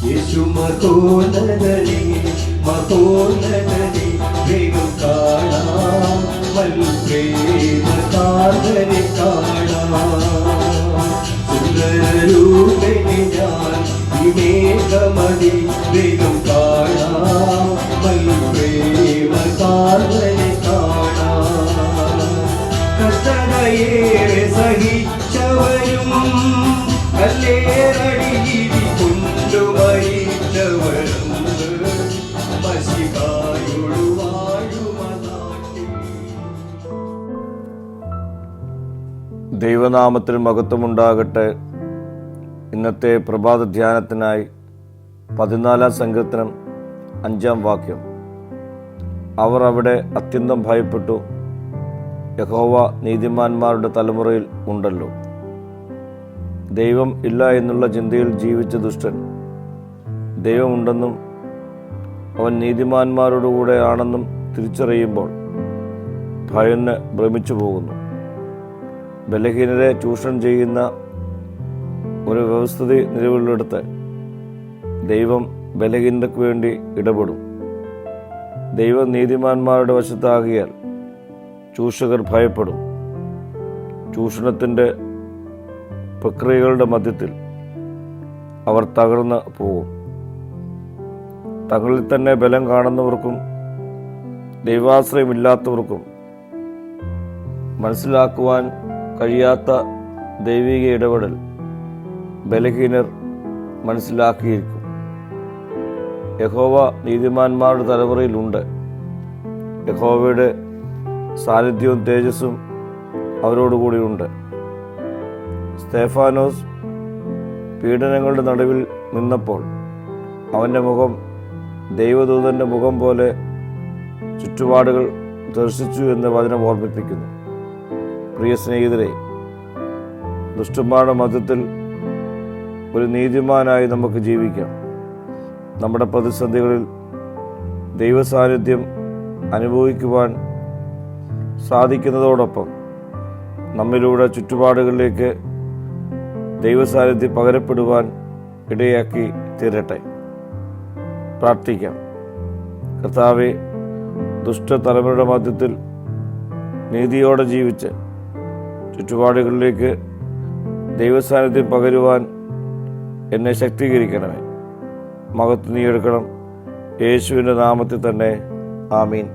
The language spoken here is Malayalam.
യേശു മഹോന്നതനേ മഹോന്നതനേ, വേഗം കാണാം പ്രേമകാരനെ കാണാം. സുന്ദരരൂപനെ ഞാൻ വിവേകമതി, വേഗം കാണാം പ്രേമകാരനെ കാണാം. കഷ്ടതയേറെ സഹിച്ചവരും കല്ലേറടിയിടി കൊണ്ടുമരിച്ചവരും മശിഹായോടു വാഴുമനാട്ടിൽ. ദൈവനാമത്തിന് മഹത്വമുണ്ടാകട്ടെ. ഇന്നത്തെ പ്രഭാത ധ്യാനത്തിനായി 14 സങ്കീർത്തനം 5 വാക്യം. അവർ അവിടെ അത്യന്തം ഭയപ്പെട്ടു, യഹോവ നീതിമാന്മാരുടെ തലമുറയിൽ ഉണ്ടല്ലോ. ദൈവം ഇല്ല എന്നുള്ള ചിന്തയിൽ ജീവിച്ച ദുഷ്ടൻ ദൈവമുണ്ടെന്നും അവൻ നീതിമാന്മാരോടുകൂടെ ആണെന്നും തിരിച്ചറിയുമ്പോൾ ഭയന്ന് ഭ്രമിച്ചു പോകുന്നു. ബലഹീനരെ ചൂഷണം ചെയ്യുന്ന ഒരു വ്യവസ്ഥിതി നിലവിലെടുത്ത് ദൈവം ബലഹീനർക്ക് വേണ്ടി ഇടപെടും. ദൈവം നീതിമാന്മാരുടെ വശത്താകിയാൽ ചൂഷകർ ഭയപ്പെടും. ചൂഷണത്തിൻ്റെ പ്രക്രിയകളുടെ മധ്യത്തിൽ അവർ തകർന്ന് പോകും. തങ്ങളിൽ തന്നെ ബലം കാണുന്നവർക്കും ദൈവാശ്രയമില്ലാത്തവർക്കും മനസ്സിലാക്കുവാൻ കഴിയാത്ത ദൈവിക ഇടപെടൽ ബലഹീനർ മനസ്സിലാക്കിയിരിക്കും. യഹോവ നീതിമാന്മാരുടെ തലമുറയിലുണ്ട്. യഹോവയുടെ സാന്നിധ്യവും തേജസ്സും അവരോടുകൂടിയുണ്ട്. സ്തേഫാനോസ് പീഡനങ്ങളുടെ നടുവിൽ നിന്നപ്പോൾ അവൻ്റെ മുഖം ദൈവദൂതൻ്റെ മുഖം പോലെ ചുറ്റുപാടുകൾ ദർശിച്ചു എന്ന് വചനം ഓർമ്മിപ്പിക്കുന്നു. പ്രിയ സ്നേഹിതരെ, ദുഷ്ടന്മാരുടെ മധ്യത്തിൽ ഒരു നീതിമാനായി നമുക്ക് ജീവിക്കാം. നമ്മുടെ പ്രതിസന്ധികളിൽ ദൈവസാന്നിധ്യം അനുഭവിക്കുവാൻ സാധിക്കുന്നതോടൊപ്പം നമ്മിലൂടെ ചുറ്റുപാടുകളിലേക്ക് ദൈവസാന്നിധ്യം പകരപ്പെടുവാൻ ഇടയാക്കി തീരട്ടെ. പ്രാർത്ഥിക്കാം. കർത്താവേ, ദുഷ്ടതലമുറയുടെ മധ്യത്തിൽ നീതിയോടെ ജീവിച്ച് ചുറ്റുപാടുകളിലേക്ക് ദൈവസാന്നിധ്യം പകരുവാൻ എന്നെ ശക്തീകരിക്കണമേ. മഹത്വം നീ എടുക്കണം. യേശുവിൻ്റെ നാമത്തിൽ തന്നെ. ആമീൻ.